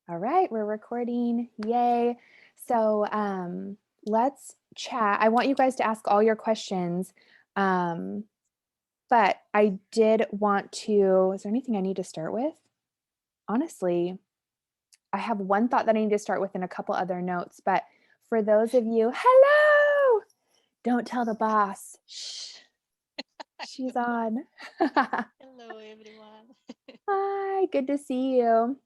All right, we're recording. Yay. So let's chat. I want you guys to ask all your questions. Um, but I did want to, is there anything I need to start with? Honestly, I have one thought that I need to start with and a couple other notes. But for those of you, hello, don't tell the boss. Shh, she's on. Hello, everyone. Hi, good to see you.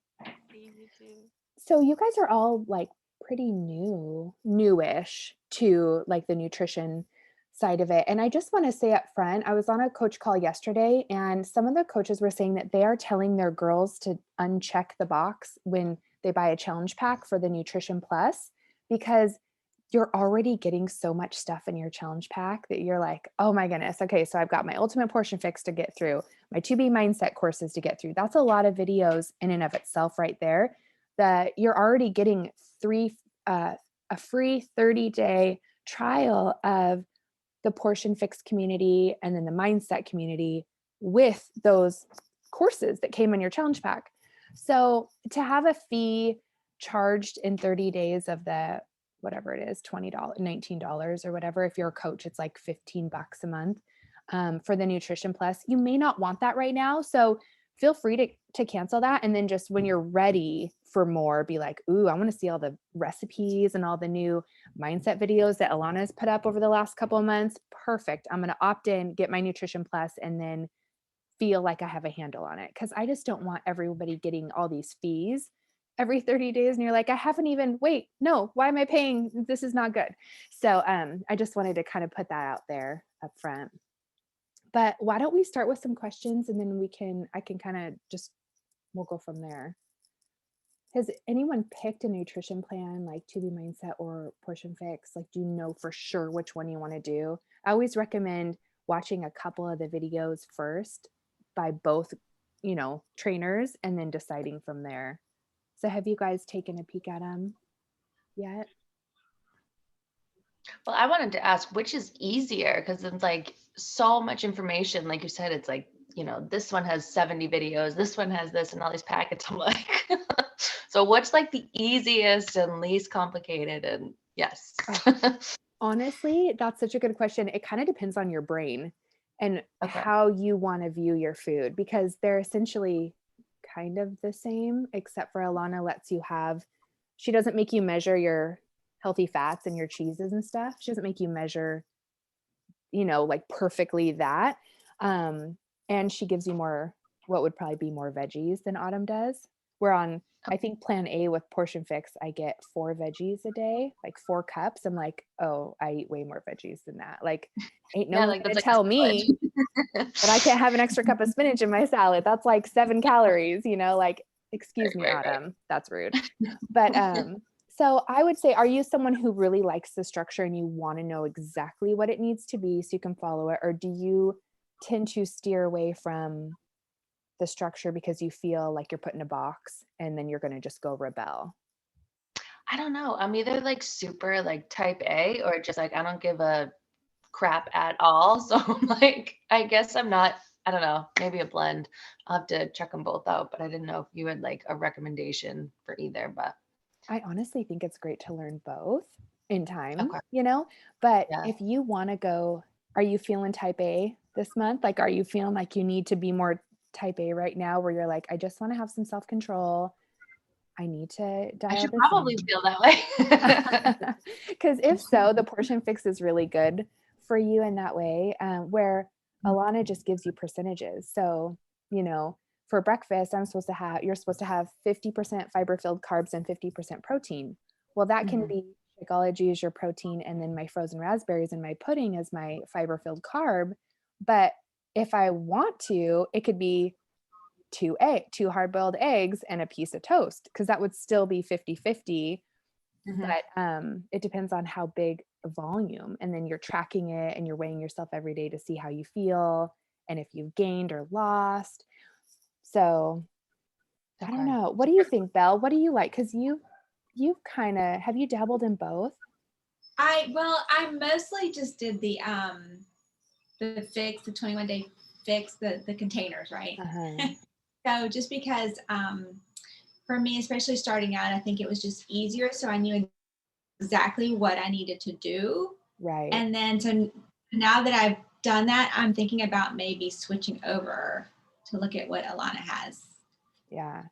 You too. So you guys are all like pretty newish to like the nutrition side of it. And I just want to say up front, I was on a coach call yesterday and some of the coaches were saying that they are telling their girls to uncheck the box when they buy a challenge pack for the Nutrition Plus because you're already getting so much stuff in your challenge pack that you're like, oh my goodness. Okay, so I've got my ultimate portion fix to get through, my 2B mindset courses to get through. That's a lot of videos in and of itself right there that you're already getting a free 30-day trial of the portion fix community and then the mindset community with those courses that came in your challenge pack. So to have a fee charged in 30 days of the whatever it is, $20, $19 or whatever. If you're a coach, it's like $15 a month for the Nutrition Plus. You may not want that right now. So feel free to cancel that. And then just when you're ready for more, be like, ooh, I want to see all the recipes and all the new mindset videos that Alana's put up over the last couple of months. Perfect. I'm going to opt in, get my Nutrition Plus, and then feel like I have a handle on it. Cause I just don't want everybody getting all these fees every 30 days. And you're like, I haven't even, wait, no, why am I paying? This is not good. So I just wanted to kind of put that out there up front. But why don't we start with some questions and then I can kind of just, we'll go from there. Has anyone picked a nutrition plan like 2B Mindset or Portion Fix? Like, do you know for sure which one you want to do? I always recommend watching a couple of the videos first by both, trainers and then deciding from there. So, have you guys taken a peek at them yet? Well, I wanted to ask which is easier because it's like so much information. Like you said, it's like, this one has 70 videos, this one has this and all these packets. I'm like, so what's like the easiest and least complicated? And yes. Oh, honestly, that's such a good question. It kind of depends on your brain and Okay. how you want to view your food because they're essentially kind of the same, except for Alana lets you have, she doesn't make you measure your healthy fats and your cheeses and stuff. She doesn't make you measure, like perfectly that. Um, and she gives you more, what would probably be more veggies than Autumn does. We're on, I think plan A with Portion Fix, I get 4 veggies a day, like 4 cups. I'm like, oh, I eat way more veggies than that. Like, ain't no Yeah, one like gonna that's like tell me a that I can't have an extra cup of spinach in my salad. That's like 7 calories, like, excuse me, right, Autumn, that's rude. But so I would say, are you someone who really likes the structure and you want to know exactly what it needs to be so you can follow it? Or do you tend to steer away from the structure because you feel like you're put in a box and then you're going to just go rebel? I don't know. I'm either like super like type A or just like I don't give a crap at all. So I'm like, I guess I'm not, I don't know, maybe a blend. I'll have to check them both out, but I didn't know if you had like a recommendation for either, but I honestly think it's great to learn both in time, okay. but Yeah. if you want to go, are you feeling type A this month? Like, are you feeling like you need to be more type A right now where you're like, I just want to have some self control. I need to I dial should this probably in. feel that way. Because if so, the Portion Fix is really good for you in that way, where Alana just gives you percentages. So, you know, for breakfast, you're supposed to have 50% fiber filled carbs and 50% protein. Well, that can Mhm. be Shakeology as your protein, and then my frozen raspberries and my pudding as my fiber filled carb. But if I want to, it could be two hard boiled eggs and a piece of toast because that would still be 50-50. Mhm. But it depends on how big a volume, and then you're tracking it and you're weighing yourself every day to see how you feel and if you've gained or lost. So I don't Okay. know, what do you think, Belle? What do you like? Because you've kind of, have you dabbled in both? I mostly just did the fix, the 21 day fix, the containers, right? Uh-huh. So just because for me, especially starting out, I think it was just easier. So I knew exactly what I needed to do. Right. And then to now that I've done that, I'm thinking about maybe switching over to look at what Alana has. Yeah.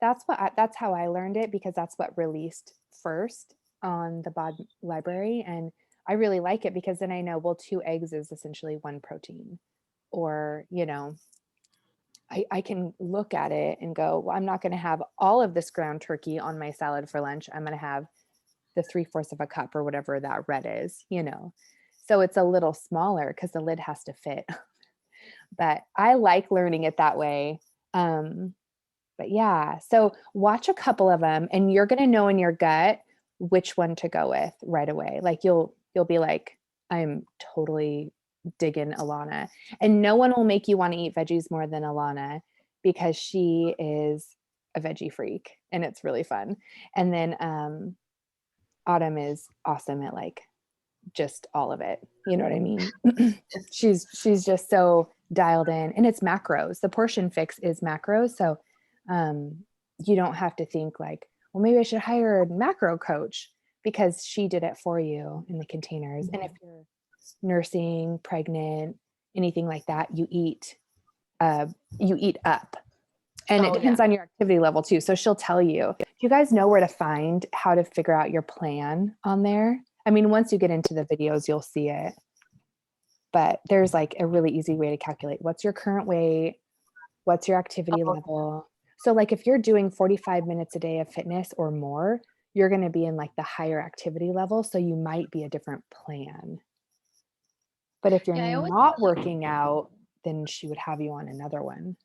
That's how I learned it, because that's what released first on the BOD library. And I really like it because then I know, well, 2 eggs is essentially 1 protein. Or, I can look at it and go, well, I'm not going to have all of this ground turkey on my salad for lunch. I'm going to have the 3/4 of a cup or whatever that red is. So it's a little smaller because the lid has to fit. But I like learning it that way. But yeah, so watch a couple of them and you're going to know in your gut which one to go with right away. Like you'll be like, I'm totally digging Alana. And no one will make you want to eat veggies more than Alana, because she is a veggie freak and it's really fun. And then Autumn is awesome at like just all of it. You know what I mean? she's just so dialed in, and it's macros. The Portion Fix is macros. So you don't have to think like, well, maybe I should hire a macro coach, because she did it for you in the containers. And if you're nursing, pregnant, anything like that, you eat up. And it depends on your activity level too. So she'll tell you. Do you guys know where to find how to figure out your plan on there? I mean, once you get into the videos, you'll see it. But there's like a really easy way to calculate what's your current weight, what's your activity level. So like if you're doing 45 minutes a day of fitness or more, you're going to be in like the higher activity level. So you might be a different plan. But if you're not working out, then she would have you on another one.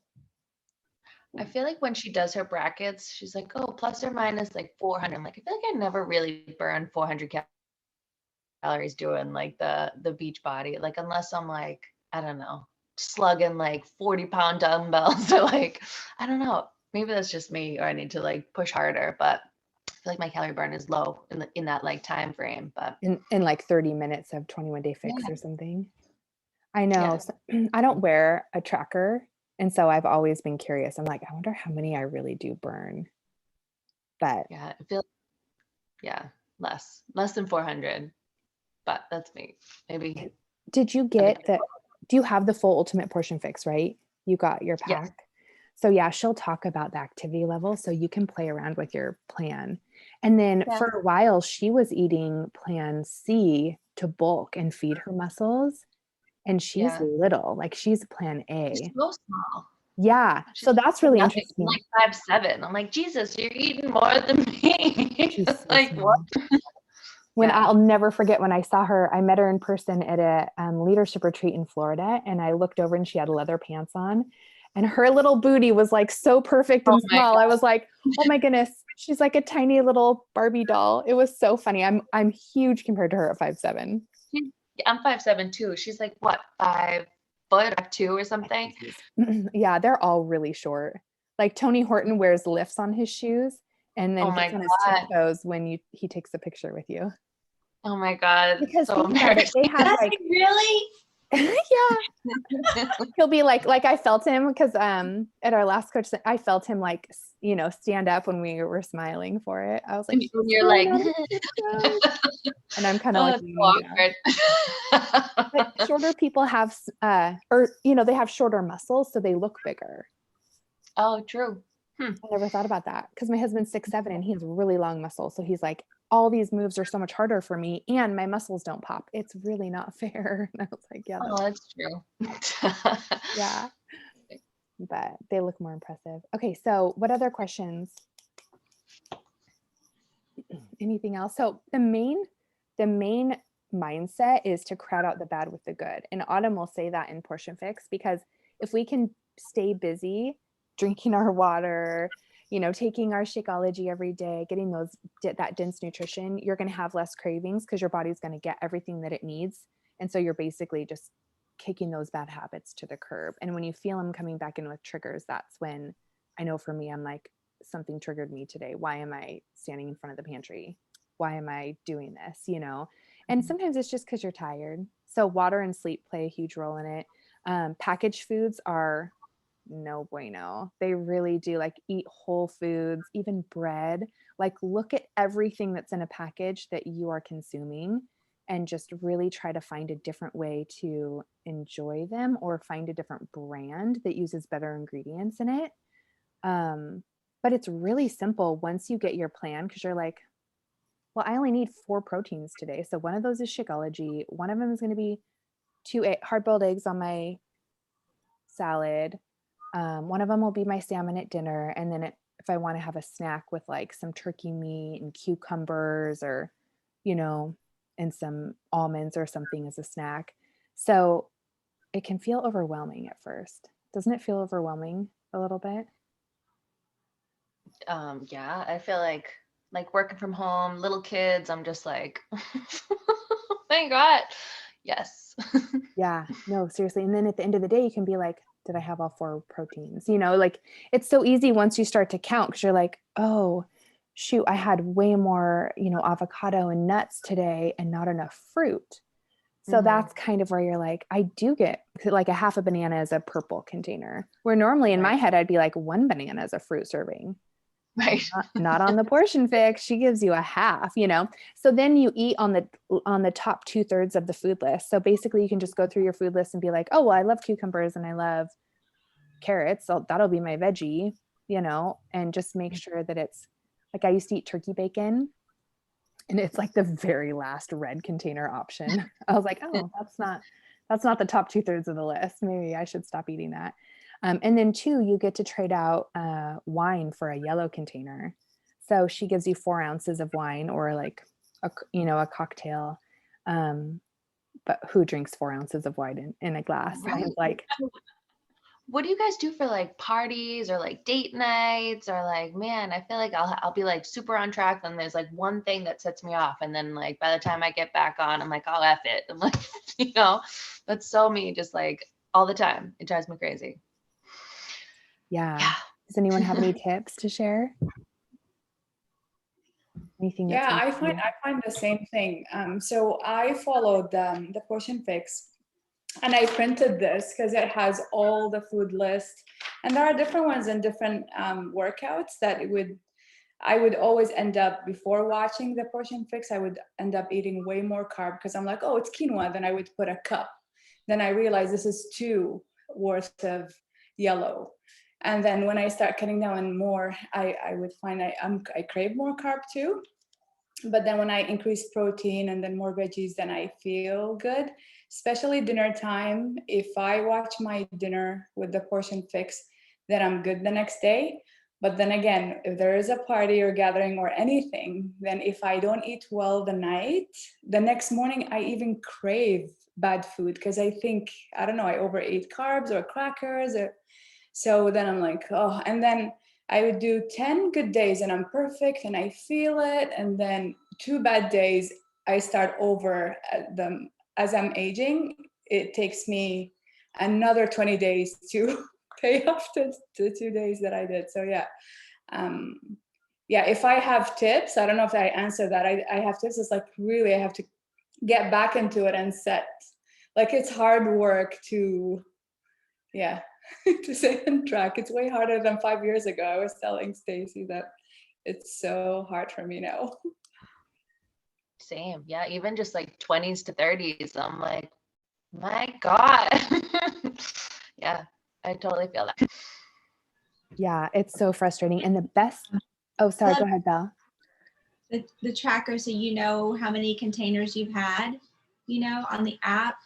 I feel like when she does her brackets, she's like, oh, plus or minus like 400. I'm like, I feel like I never really burn 400 calories doing like the beach body. Like, unless I'm like, I don't know, slugging like 40-pound dumbbells or like, I don't know. Maybe that's just me, or I need to like push harder. But I feel like my calorie burn is low in that like time frame. But in like 30 minutes of 21-day fix or something. I know. Yeah. So, I don't wear a tracker. And so I've always been curious. I'm like, I wonder how many I really do burn. But yeah, I feel, less than 400. But that's me. Maybe. did you get the, do you have the full Ultimate Portion Fix, right? You got your pack? Yes. So yeah, she'll talk about the activity level so you can play around with your plan. And then for a while, she was eating Plan C to bulk and feed her muscles. And she's little, like she's Plan A. She's so small. Yeah. So that's really interesting. Like 5'7". I'm like, Jesus, you're eating more than me. She's so like small. What? I'll never forget when I saw her, I met her in person at a leadership retreat in Florida. And I looked over and she had leather pants on. And her little booty was like so perfect and small. I was like, oh my goodness, she's like a tiny little Barbie doll. It was so funny. I'm huge compared to her at 5'7". I'm 5'7" too. She's like what, 5'2" or something? Yeah, they're all really short. Like Tony Horton wears lifts on his shoes and then gets on his tiptoes when he takes a picture with you. Oh my God. Because so they have like really. Yeah. He'll be like I felt him because at our last coach, I felt him like, stand up when we were smiling for it. I was like, you're like, and I'm kind of like, awkward. But shorter people have, they have shorter muscles, so they look bigger. Oh, true. I never thought about that because my husband's 6'7" and he has really long muscles. So he's like, all these moves are so much harder for me and my muscles don't pop. It's really not fair. And I was like, yeah. That's true. Yeah. But they look more impressive. Okay. So what other questions? Anything else? So the main mindset is to crowd out the bad with the good. And Autumn will say that in Portion Fix, because if we can stay busy, drinking our water, taking our Shakeology every day, getting that dense nutrition, you're going to have less cravings because your body's going to get everything that it needs. And so you're basically just kicking those bad habits to the curb. And when you feel them coming back in with triggers, that's when I know for me, I'm like, something triggered me today. Why am I standing in front of the pantry? Why am I doing this? And sometimes it's just because you're tired. So water and sleep play a huge role in it. Packaged foods are no bueno. They really do. Like, eat whole foods, even bread. Like, look at everything that's in a package that you are consuming and just really try to find a different way to enjoy them, or find a different brand that uses better ingredients in it. But it's really simple once you get your plan, because you're like, well, I only need 4 proteins today. So one of those is Shakeology. One of them is going to be hard-boiled eggs on my salad. One of them will be my salmon at dinner. And then if I want to have a snack with like some turkey meat and cucumbers, or, and some almonds or something as a snack. So it can feel overwhelming at first. Doesn't it feel overwhelming a little bit? Yeah, I feel like working from home, little kids, I'm just like, thank God. Yes. Yeah, no, seriously. And then at the end of the day, you can be like, did I have all 4 proteins? Like, it's so easy once you start to count, because you're like, oh, shoot, I had way more, avocado and nuts today and not enough fruit. So that's kind of where you're like, I do get like a half a banana as a purple container, where normally in my head, I'd be like, 1 banana as a fruit serving. Right. Not on the Portion Fix. She gives you a half, So then you eat on the top 2/3 of the food list. So basically you can just go through your food list and be like, oh, well, I love cucumbers and I love carrots. So that'll be my veggie, and just make sure that it's like, I used to eat turkey bacon, and it's like the very last red container option. I was like, oh, that's not the top 2/3 of the list. Maybe I should stop eating that. And then 2, you get to trade out wine for a yellow container. So she gives you 4 ounces of wine, or like a cocktail. But who drinks 4 ounces of wine in a glass? Right. I'm like, What do you guys do for like parties or like date nights, or like, man, I feel like I'll be like super on track, then there's like one thing that sets me off, and then like by the time I get back on, I'm like, oh, F it. I'm like, that's so me, just like all the time. It drives me crazy. yeah. Does anyone have any tips to share? Anything that's Yeah, I find the same thing. So I followed the Portion Fix, and I printed this because it has all the food list, and there are different ones and different workouts that I would always end up, before watching the Portion Fix, I would end up eating way more carb, because I'm like, oh, it's quinoa. Then I would put a cup. Then I realized this is 2 worth of yellow. And then when I start cutting down more, I would find I crave more carb too. But then when I increase protein and then more veggies, then I feel good, especially dinner time. If I watch my dinner with the Portion Fix, then I'm good the next day. But then again, if there is a party or gathering or anything, then if I don't eat well the night, the next morning I even crave bad food, because I think, I don't know, I overate carbs or crackers. So then I'm like, oh, and then I would do 10 good days and I'm perfect and I feel it. And then 2 bad days, I start over them. As I'm aging, it takes me another 20 days to pay off the 2 days that I did. So yeah. Yeah, if I have tips, I don't know if I answer that. I have tips. It's like, really, I have to get back into it and set. Like, it's hard work to, yeah, to stay on track. It's way harder than 5 years ago. I was telling Stacy that it's so hard for me now. Same. Yeah. Even just like 20s to 30s, I'm like, my God. Yeah, I totally feel that. Yeah, it's so frustrating. And the best, oh, sorry, go ahead, Belle. The tracker, so you know how many containers you've had, on the app.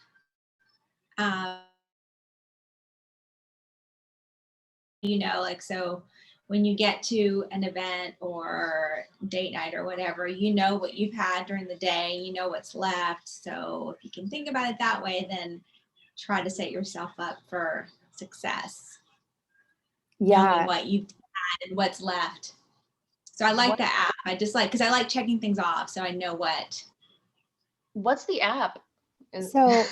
Like, so when you get to an event or date night or whatever, you know what you've had during the day, you know what's left. So if you can think about it that way, then try to set yourself up for success. Yeah. Knowing what you've had and what's left. So I like the app. I just like, because I like checking things off, so I know what. What's the app? So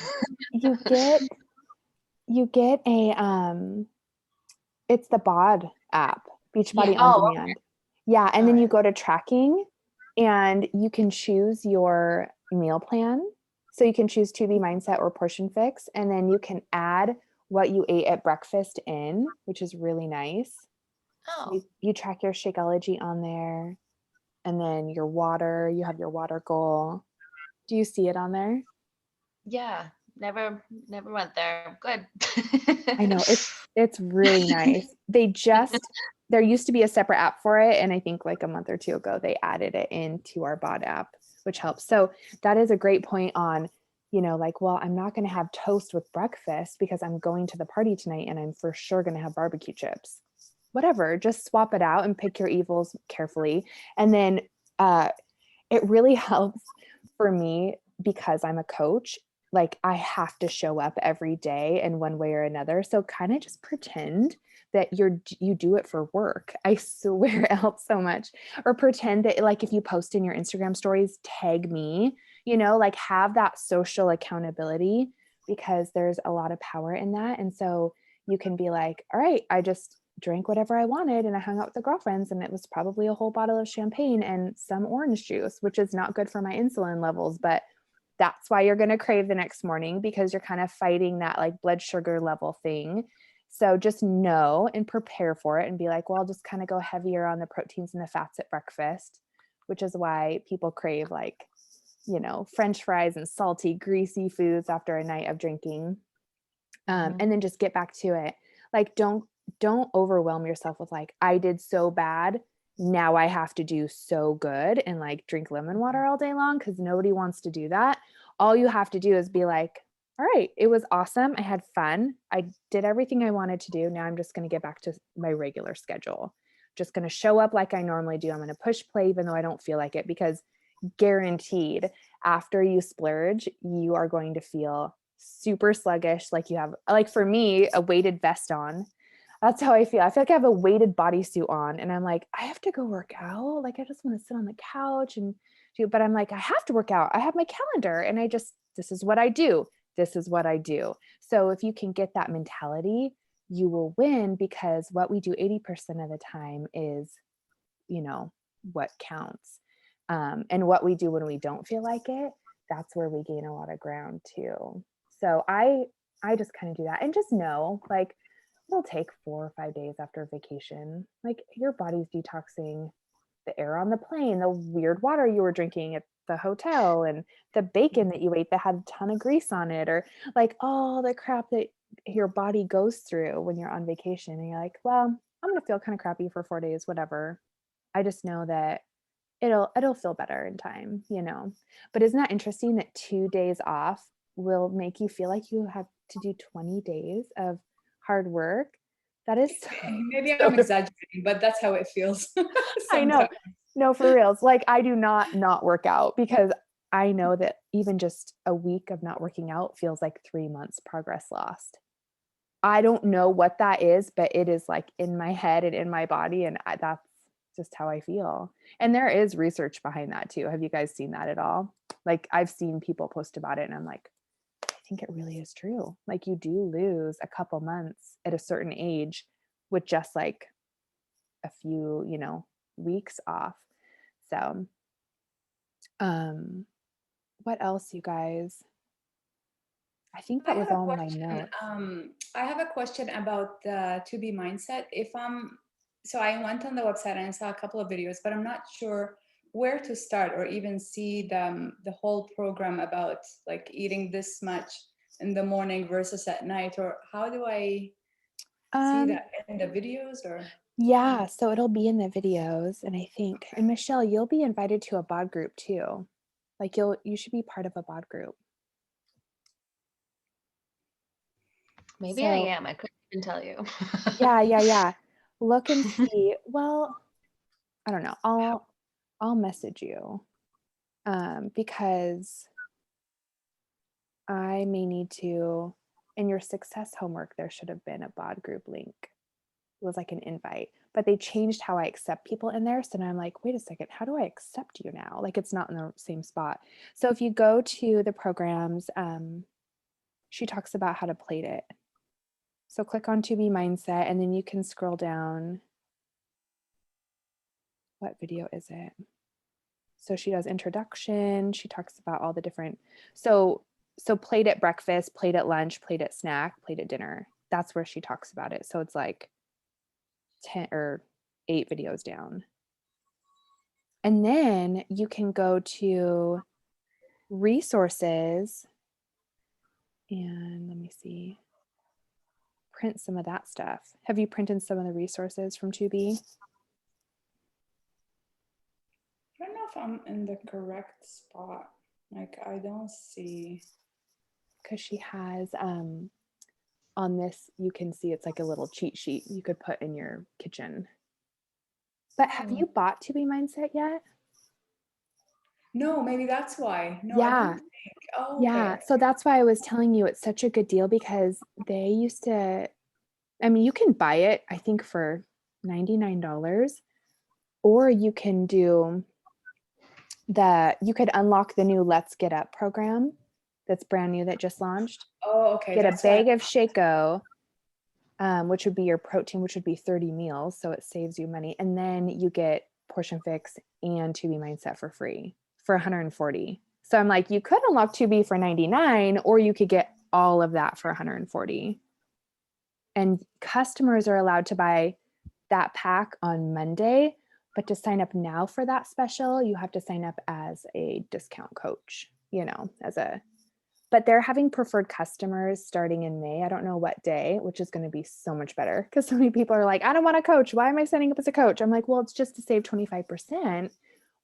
you get a it's the BOD app, Beachbody On Demand. Okay. Yeah, and then you go to tracking and you can choose your meal plan. So you can choose 2B Mindset or Portion Fix, and then you can add what you ate at breakfast in, which is really nice. Oh, You track your Shakeology on there, and then your water, you have your water goal. Do you see it on there? yeah. Never went there. Good. I know it's really nice. There used to be a separate app for it, and I think like a month or two ago they added it into our BOD app, which helps. So that is a great point on, like, well, I'm not going to have toast with breakfast because I'm going to the party tonight and I'm for sure going to have barbecue chips. Whatever, just swap it out and pick your evils carefully. And then it really helps for me because I'm a coach. Like I have to show up every day in one way or another. So kind of just pretend that you do it for work. I swear it helps so much. Or pretend that like if you post in your Instagram stories, tag me, like have that social accountability because there's a lot of power in that. And so you can be like, all right, I just drank whatever I wanted and I hung out with the girlfriends and it was probably a whole bottle of champagne and some orange juice, which is not good for my insulin levels, but that's why you're going to crave the next morning because you're kind of fighting that like blood sugar level thing. So just know and prepare for it and be like, well, I'll just kind of go heavier on the proteins and the fats at breakfast, which is why people crave like, French fries and salty, greasy foods after a night of drinking. And then just get back to it. Like, don't overwhelm yourself with like, I did so bad. Now I have to do so good and like drink lemon water all day long because nobody wants to do that. All you have to do is be like, all right, it was awesome. I had fun. I did everything I wanted to do. Now I'm just going to get back to my regular schedule. Just going to show up like I normally do. I'm going to push play even though I don't feel like it because guaranteed after you splurge, you are going to feel super sluggish. Like you have, like for me, a weighted vest on. That's how I feel. I feel like I have a weighted bodysuit on and I'm like, I have to go work out. Like, I just want to sit on the couch and but I'm like, I have to work out. I have my calendar and this is what I do. This is what I do. So if you can get that mentality, you will win because what we do 80% of the time is, what counts. And what we do when we don't feel like it, that's where we gain a lot of ground too. So I just kind of do that and just know like it'll take 4 or 5 days after a vacation. Like your body's detoxing the air on the plane, the weird water you were drinking at the hotel, and the bacon that you ate that had a ton of grease on it, or like all the crap that your body goes through when you're on vacation. And you're like, well, I'm going to feel kind of crappy for 4 days, whatever. I just know that it'll feel better in time, But isn't that interesting that 2 days off will make you feel like you have to do 20 days of hard work? That is Maybe I'm exaggerating, but that's how it feels I know. sometimes. No, for reals. Like I do not work out because I know that even just a week of not working out feels like 3 months progress lost. I don't know what that is, but it is like in my head and in my body. And that's just how I feel. And there is research behind that too. Have you guys seen that at all? Like I've seen people post about it and I'm like, I think it really is true. Like you do lose a couple months at a certain age with just like a few, weeks off. So, what else, you guys? I think I that was have a all my question. notes. I have a question about the to be mindset. So I went on the website and I saw a couple of videos, but I'm not sure where to start or even see the whole program about like eating this much in the morning versus at night, or how do I see Um, that in the videos or? yeah, so it'll be in the videos, and I think, and Michelle, you'll be invited to a bod group too. Like you should be part of a bod group. Maybe I So am. I couldn't even tell you. yeah. Look and see. Well, I don't know. I'll message you because I may need to. In your success homework, there should have been a bod group link. It was like an invite, but they changed how I accept people in there. So now I'm like, wait a second, how do I accept you now? Like it's not in the same spot. So if you go to the programs, she talks about how to plate it. So click on To Be Mindset and then you can scroll down. What video is it? So she does introduction. She talks about all the different, so plate at breakfast, plate at lunch, plate at snack, plate at dinner. that's where she talks about it. So it's like 10 or 8 videos down. And then you can go to resources and let me see, print some of that stuff. Have you printed some of the resources from Tubi? I don't know if I'm in the correct spot. Like, I don't see. Because she has on this, you can see it's like a little cheat sheet you could put in your kitchen. But have you bought Tubi Mindset yet? No, maybe that's why. No, I Yeah. don't think. Oh, Yeah. okay. So that's why I was telling you it's such a good deal because they used to, I mean, you can buy it, I think, for $99, or you can do you could unlock the new Let's Get Up program that's brand new that just launched. Oh, okay. Get a That's why. bag of Shaco, which would be your protein, which would be 30 meals. So it saves you money. And then you get Portion Fix and Tubi Mindset for free for 140. So I'm like, you could unlock Tubi for 99, or you could get all of that for 140. And customers are allowed to buy that pack on Monday, but to sign up now for that special, you have to sign up as a discount coach, but they're having preferred customers starting in May. I don't know what day, which is going to be so much better because so many people are like, I don't want a coach. Why am I signing up as a coach? I'm like, well, it's just to save 25%,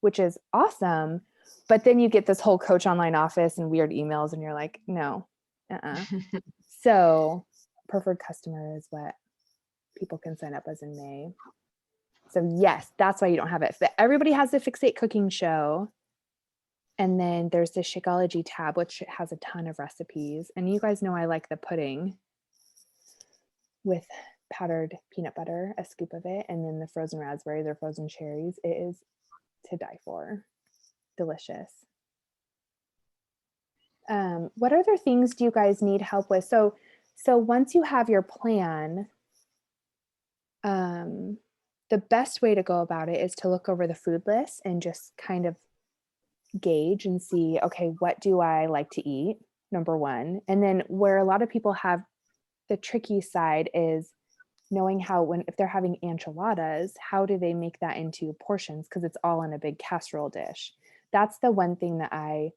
which is awesome. But then you get this whole coach online office and weird emails and you're like, no. So preferred customer is what people can sign up as in May. So yes, that's why you don't have it. But everybody has the Fixate Cooking Show. And then there's the Shakeology tab, which has a ton of recipes. And you guys know I like the pudding with powdered peanut butter, a scoop of it, and then the frozen raspberries or frozen cherries. It is to die for. Delicious. What other things do you guys need help with? So once you have your plan, the best way to go about it is to look over the food list and just kind of gauge and see, okay, what do I like to eat? Number one. And then where a lot of people have the tricky side is knowing if they're having enchiladas, how do they make that into portions? Because it's all in a big casserole dish. That's the one thing that I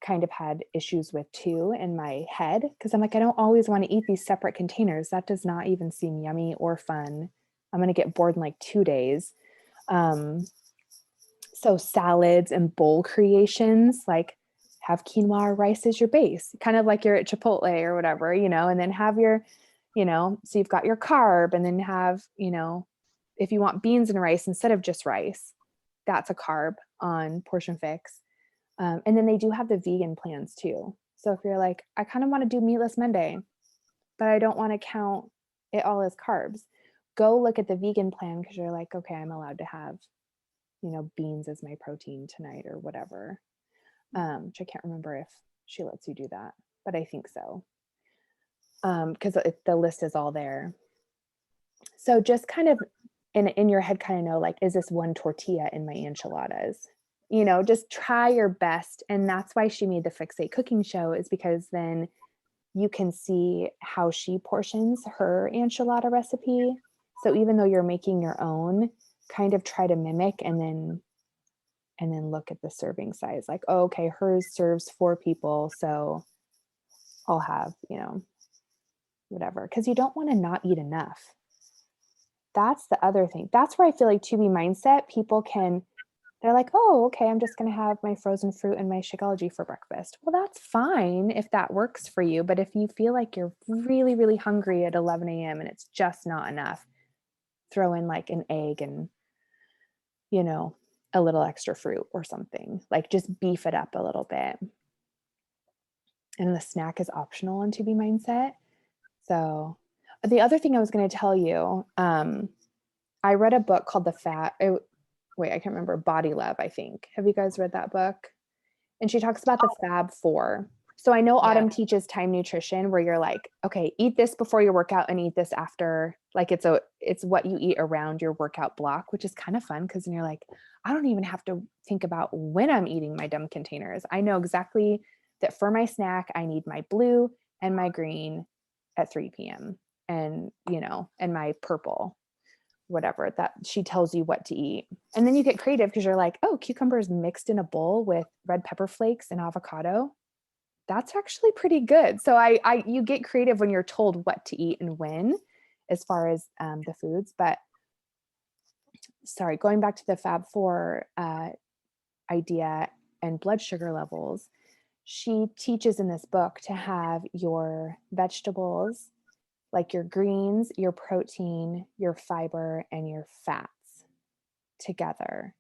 kind of had issues with too in my head. Because I'm like, I don't always want to eat these separate containers. That does not even seem yummy or fun. I'm going to get bored in like 2 days. So salads and bowl creations, like have quinoa or rice as your base, kind of like you're at Chipotle or whatever, and then have your, so you've got your carb and then have, if you want beans and rice instead of just rice, that's a carb on Portion Fix. And then they do have the vegan plans too. So if you're like, I kind of want to do meatless Monday, but I don't want to count it all as carbs, go look at the vegan plan because you're like, okay, I'm allowed to have beans as my protein tonight or whatever. Which I can't remember if she lets you do that, but I think so. Because the list is all there. So just kind of in your head, kind of know, like, is this one tortilla in my enchiladas? Just try your best. And that's why she made the Fixate Cooking Show, is because then you can see how she portions her enchilada recipe. So even though you're making your own, kind of try to mimic and then look at the serving size, like, oh, okay, hers serves 4 people, so I'll have whatever, because you don't want to not eat enough. That's the other thing. That's where I feel like Tubi Mindset, they're like, oh, okay, I'm just going to have my frozen fruit and my Shakeology for breakfast. Well, that's fine if that works for you, but if you feel like you're really, really hungry at 11 a.m. and it's just not enough, throw in like an egg and a little extra fruit or something, like just beef it up a little bit. And the snack is optional on Tubi Mindset. So the other thing I was going to tell you, I read a book called I can't remember, Body Love, I think. Have you guys read that book? And she talks about the Fab Four. So I know Autumn teaches time nutrition, where you're like, okay, eat this before your workout and eat this after. Like it's what you eat around your workout block, which is kind of fun because then you're like, I don't even have to think about when I'm eating my dumb containers. I know exactly that for my snack, I need my blue and my green at 3 p.m. and, and my purple, whatever, that she tells you what to eat. And then you get creative because you're like, oh, cucumbers mixed in a bowl with red pepper flakes and avocado. That's actually pretty good. So you get creative when you're told what to eat and when, as far as the foods. But sorry, going back to the Fab4 idea and blood sugar levels, she teaches in this book to have your vegetables, like your greens, your protein, your fiber, and your fats together,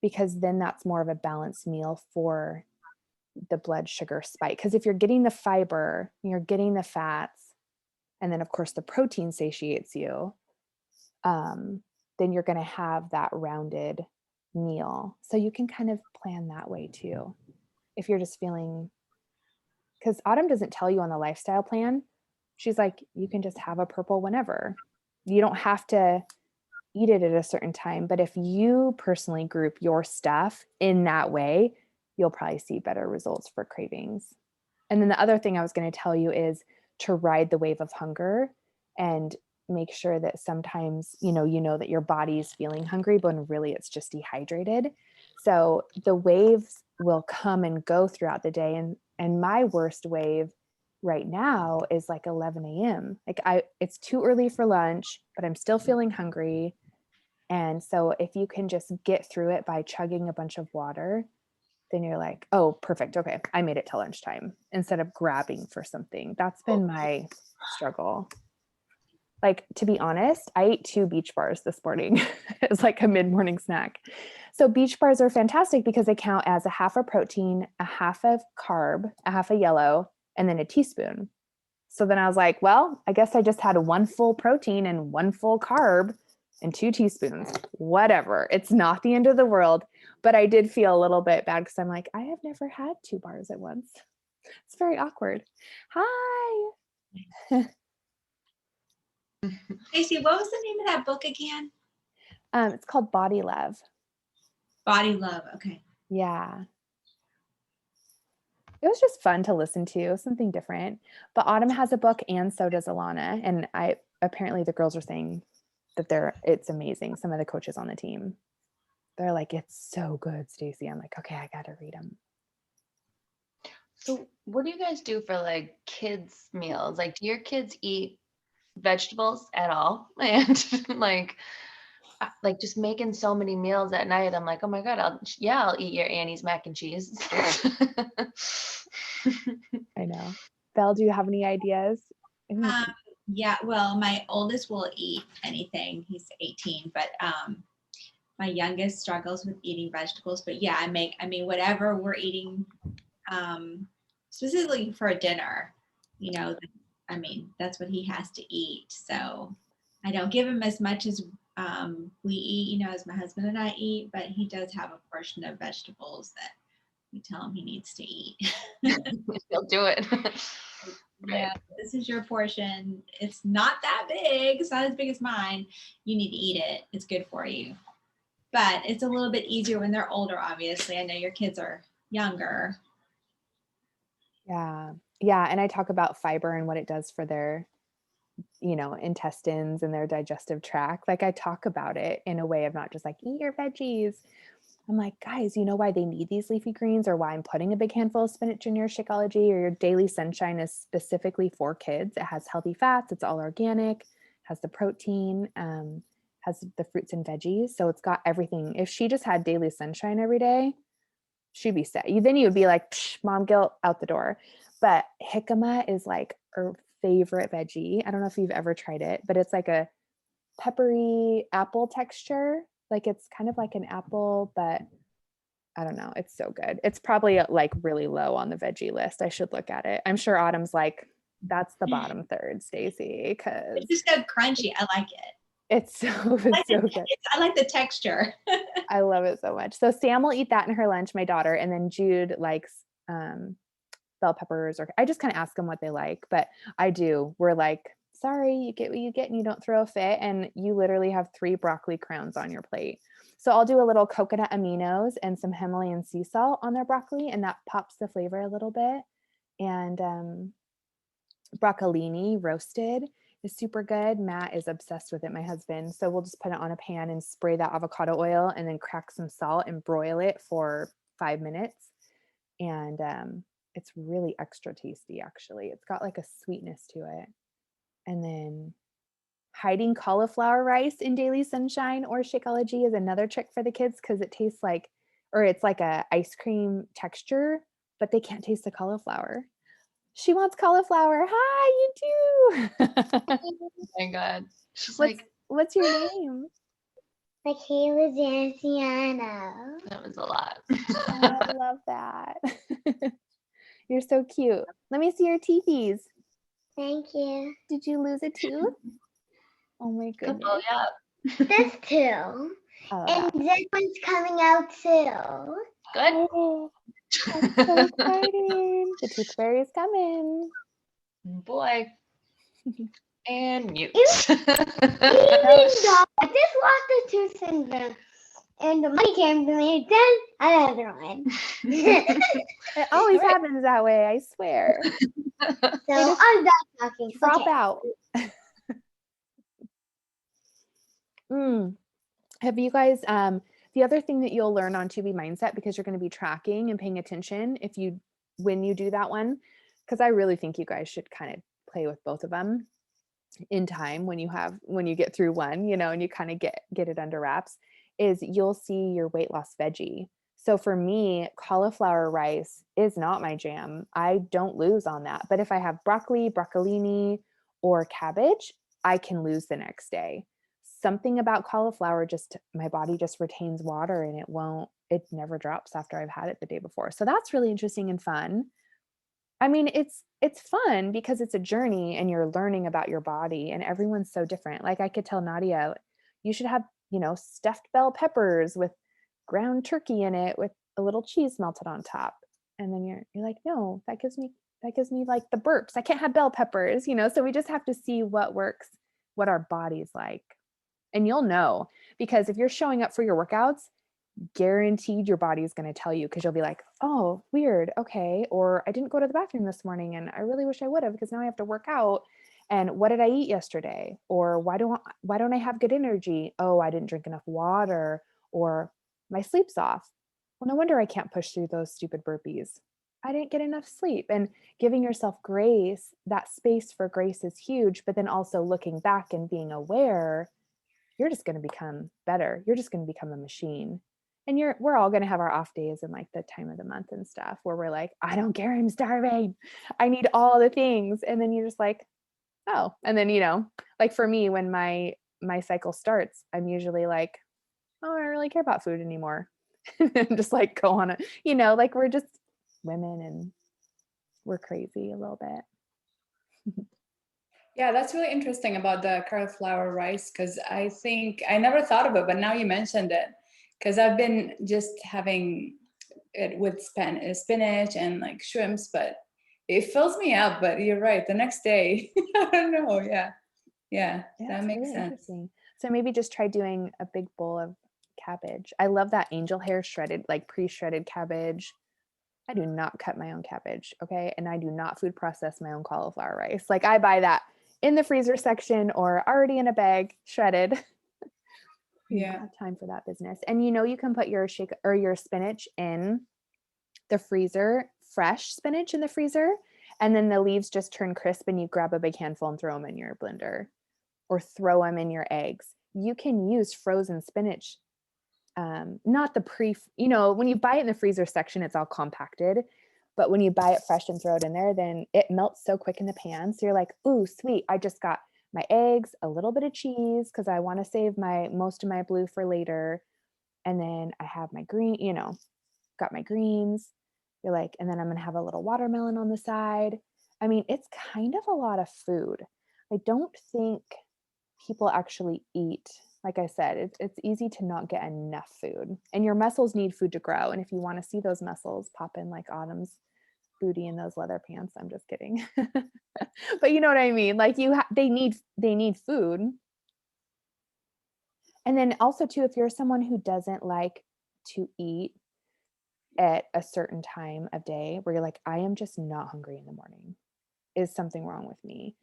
because then that's more of a balanced meal for the blood sugar spike. Because if you're getting the fiber, you're getting the fats, and then of course the protein satiates you, then you're going to have that rounded meal. So you can kind of plan that way too. If you're just feeling, because Autumn doesn't tell you on the lifestyle plan, she's like, you can just have a purple whenever. You don't have to eat it at a certain time. But if you personally group your stuff in that way, you'll probably see better results for cravings. And then the other thing I was going to tell you is to ride the wave of hunger and make sure that sometimes, you know that your body's feeling hungry, but when really it's just dehydrated. So the waves will come and go throughout the day. And my worst wave right now is like 11 a.m. Like it's too early for lunch, but I'm still feeling hungry. And so if you can just get through it by chugging a bunch of water, then you're like, oh, perfect. Okay, I made it to lunchtime instead of grabbing for something. That's been my struggle. Like, to be honest, I ate 2 Beach Bars this morning. It's like a mid-morning snack. So Beach Bars are fantastic because they count as a half a protein, a half of carb, a half a yellow, and then a teaspoon. So then I was like, well, I guess I just had 1 full protein and 1 full carb and 2 teaspoons, whatever. It's not the end of the world, but I did feel a little bit bad because I'm like, I have never had 2 bars at once. It's very awkward. Hi. Stacey, what was the name of that book again? It's called Body Love. Body Love. Okay. Yeah. It was just fun to listen to, something different. But Autumn has a book and so does Alana. And apparently the girls are saying that it's amazing. Some of the coaches on the team, they're like, it's so good, Stacey. I'm like, okay, I got to read them. So what do you guys do for like kids meals? Like, do your kids eat vegetables at all? And like just making so many meals at night, I'm like, oh my God, I'll eat your Annie's mac and cheese. I know. Belle, do you have any ideas? Yeah, well, my oldest will eat anything. He's 18, but my youngest struggles with eating vegetables. But yeah, I mean, whatever we're eating, specifically for dinner, I mean, that's what he has to eat. So I don't give him as much as we eat, as my husband and I eat, but he does have a portion of vegetables that we tell him he needs to eat. He'll do it. Yeah, this is your portion. It's not that big. It's not as big as mine. You need to eat it. It's good for you. But it's a little bit easier when they're older, obviously. I know your kids are younger. Yeah. Yeah. And I talk about fiber and what it does for their, intestines and their digestive tract. Like I talk about it in a way of not just like, eat your veggies. I'm like, guys, you know why they need these leafy greens or why I'm putting a big handful of spinach in your Shakeology or your Daily Sunshine is specifically for kids. It has healthy fats. It's all organic, has the protein, has the fruits and veggies. So it's got everything. If she just had Daily Sunshine every day, she'd be set. Then you would be like, mom guilt out the door. But jicama is like her favorite veggie. I don't know if you've ever tried it, but it's like a peppery apple texture. Like it's kind of like an apple, but I don't know. It's so good. It's probably like really low on the veggie list. I should look at it. I'm sure Autumn's like, that's the bottom third, Stacey, because it's just so crunchy. I like it. It's so good. I like the texture. I love it so much. So Sam will eat that in her lunch, my daughter, and then Jude likes bell peppers, or I just kind of ask them what they like. But we're like, sorry, you get what you get and you don't throw a fit, and you literally have 3 broccoli crowns on your plate. So I'll do a little coconut aminos and some Himalayan sea salt on their broccoli, and that pops the flavor a little bit. And broccolini roasted, is super good. Matt is obsessed with it, my husband. So we'll just put it on a pan and spray that avocado oil and then crack some salt and broil it for 5 minutes. And it's really extra tasty, actually. It's got like a sweetness to it. And then hiding cauliflower rice in Daily Sunshine or Shakeology is another trick for the kids because it tastes like, or it's like a ice cream texture, but they can't taste the cauliflower. She wants cauliflower. Hi, you too. Oh my God. She's what's like, what's your name? Michaela Danciano. that was a lot. Oh, I love that. You're so cute. Let me see your teethies. Thank you. Did you lose a tooth? Oh my Couple, goodness. yeah. There's two. Oh, And this one's coming out too. Good. oh, that's so exciting. The tooth fairy's coming. Boy. And mute. Even though I just lost the tooth and the money came to me, then another one. It always Right. happens that way, I swear. So I'm done talking. Drop Okay. out. Have you guys the other thing that you'll learn on 2B Mindset, because you're going to be tracking and paying attention when you do that one, because I really think you guys should kind of play with both of them in time when you get through one, and you kind of get it under wraps, is you'll see your weight loss veggie. So for me, cauliflower rice is not my jam. I don't lose on that. But if I have broccoli, broccolini, or cabbage, I can lose the next day. Something about cauliflower, my body just retains water and it never drops after I've had it the day before. So that's really interesting and fun. I mean, it's fun because it's a journey and you're learning about your body, and everyone's so different. Like I could tell Nadia, you should have, stuffed bell peppers with ground turkey in it with a little cheese melted on top. And then you're like, no, that gives me like the burps. I can't have bell peppers, so we just have to see what works, what our body's like. And you'll know, because if you're showing up for your workouts, guaranteed your body is going to tell you, because you'll be like, oh, weird. Okay. Or I didn't go to the bathroom this morning and I really wish I would have, because now I have to work out. And what did I eat yesterday? Or why don't I have good energy? Oh, I didn't drink enough water, or my sleep's off. Well, no wonder I can't push through those stupid burpees. I didn't get enough sleep. And giving yourself grace, that space for grace is huge. But then also looking back and being aware, you're just going to become better. You're just going to become a machine. And we're all going to have our off days in like the time of the month and stuff where we're like, I don't care, I'm starving, I need all the things. And then you're just like, oh. And then, like for me, when my cycle starts, I'm usually like, oh, I don't really care about food anymore. And just like go on like we're just women and we're crazy a little bit. Yeah, that's really interesting about the cauliflower rice, because I think I never thought of it, but now you mentioned it, because I've been just having it with spinach and like shrimps, but it fills me up. But you're right, the next day, I don't know. Yeah, that It's makes really sense. interesting. So maybe just try doing a big bowl of cabbage. I love that angel hair shredded, like pre-shredded cabbage. I do not cut my own cabbage, okay? And I do not food process my own cauliflower rice. Like I buy that in the freezer section or already in a bag, shredded. Yeah. Don't have time for that business. And you can put your your spinach in the freezer, fresh spinach in the freezer, and then the leaves just turn crisp and you grab a big handful and throw them in your blender or throw them in your eggs. You can use frozen spinach. Not the when you buy it in the freezer section, it's all compacted. But when you buy it fresh and throw it in there, then it melts so quick in the pan. So you're like, ooh, sweet. I just got my eggs, a little bit of cheese, because I want to save most of my blue for later. And then I have my got my greens. You're like, and then I'm going to have a little watermelon on the side. I mean, it's kind of a lot of food. I don't think people actually eat. Like I said, it's easy to not get enough food, and your muscles need food to grow. And if you want to see those muscles pop in like Autumn's booty in those leather pants, I'm just kidding. But you know what I mean? Like they need food. And then also too, if you're someone who doesn't like to eat at a certain time of day where you're like, I am just not hungry in the morning, is something wrong with me.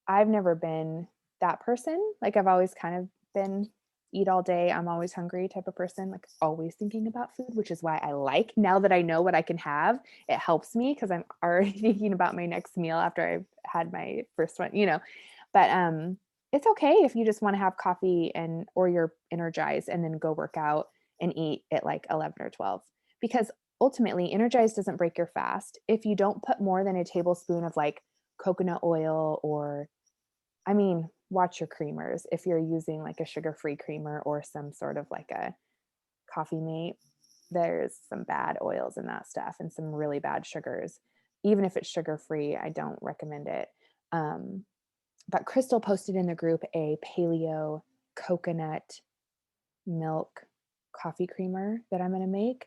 I've never been that person. Like I've always kind of been eat all day, I'm always hungry type of person, like always thinking about food, which is why I like now that I know what I can have, it helps me because I'm already thinking about my next meal after I've had my first one, you know. But it's okay if you just want to have coffee and or you're energized and then go work out and eat at like 11 or 12 because ultimately energized doesn't break your fast if you don't put more than a tablespoon of like coconut oil or I mean, watch your creamers. If you're using like a sugar-free creamer or some sort of like a coffee mate, there's some bad oils in that stuff and some really bad sugars. Even if it's sugar-free, I don't recommend it. Um, but Crystal posted in the group a paleo coconut milk coffee creamer that I'm going to make.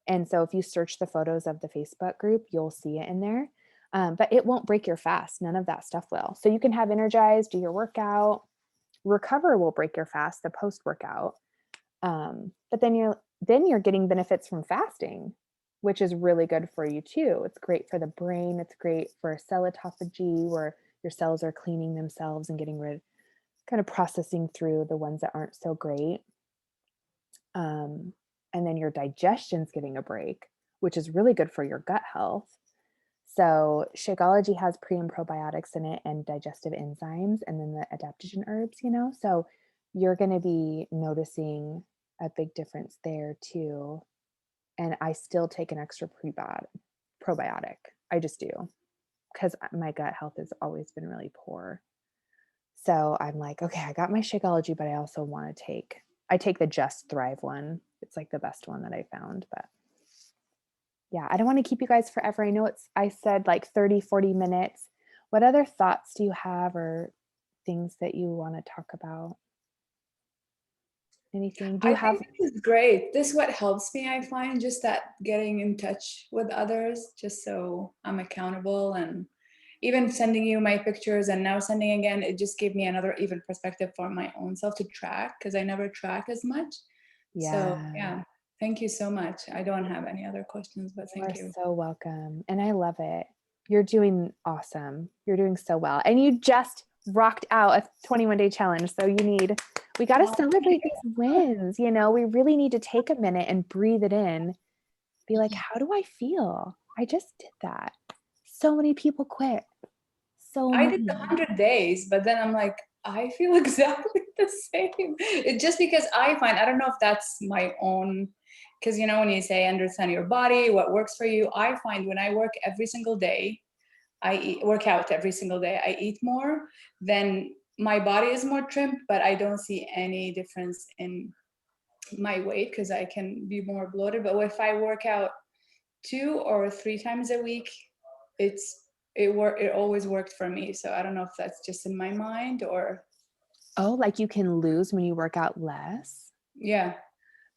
And so if you search the photos of the Facebook group, you'll see it in there. But it won't break your fast. None of that stuff will. So you can have energized, do your workout. Recover will break your fast, the post workout. But then you're getting benefits from fasting, which is really good for you too. It's great for the brain. It's great for cell autophagy, where your cells are cleaning themselves and getting rid, kind of processing through the ones that aren't so great. And then your digestion's getting a break, which is really good for your gut health. So Shakeology has pre and probiotics in it and digestive enzymes and then the adaptogen herbs, you know, so you're going to be noticing a big difference there too. And I still take an extra probiotic. I just do because my gut health has always been really poor. So I'm like, okay, I got my Shakeology, but I also want to I take the Just Thrive one. It's like the best one that I found, but yeah, I don't want to keep you guys forever. I know I said like 30, 40 minutes. What other thoughts do you have or things that you want to talk about? Anything? Do you I have? think this is great. This is what helps me, I find, just that getting in touch with others, just so I'm accountable, and even sending you my pictures and now sending again, it just gave me another even perspective for my own self to track because I never track as much. So Yeah. yeah, thank you so much. I don't have any other questions, but You thank are you. so welcome. And I love it. You're doing awesome. You're doing so well. And you just rocked out a 21-day challenge. So we got to Oh, celebrate these wins. You know, we really need to take a minute and breathe it in. Be like, how do I feel? I just did that. So many people quit. So I did many. the 100 days, but then I'm like, I feel exactly the same. It just because I find, I don't know if that's my own, because you know, when you say understand your body, what works for you, I find when I work every single day, work out every single day, I eat more, then my body is more trimmed, but I don't see any difference in my weight because I can be more bloated. But if I work out 2 or 3 times a week, it always worked for me. So I don't know if that's just in my mind or Oh, like you can lose when you work out less? yeah.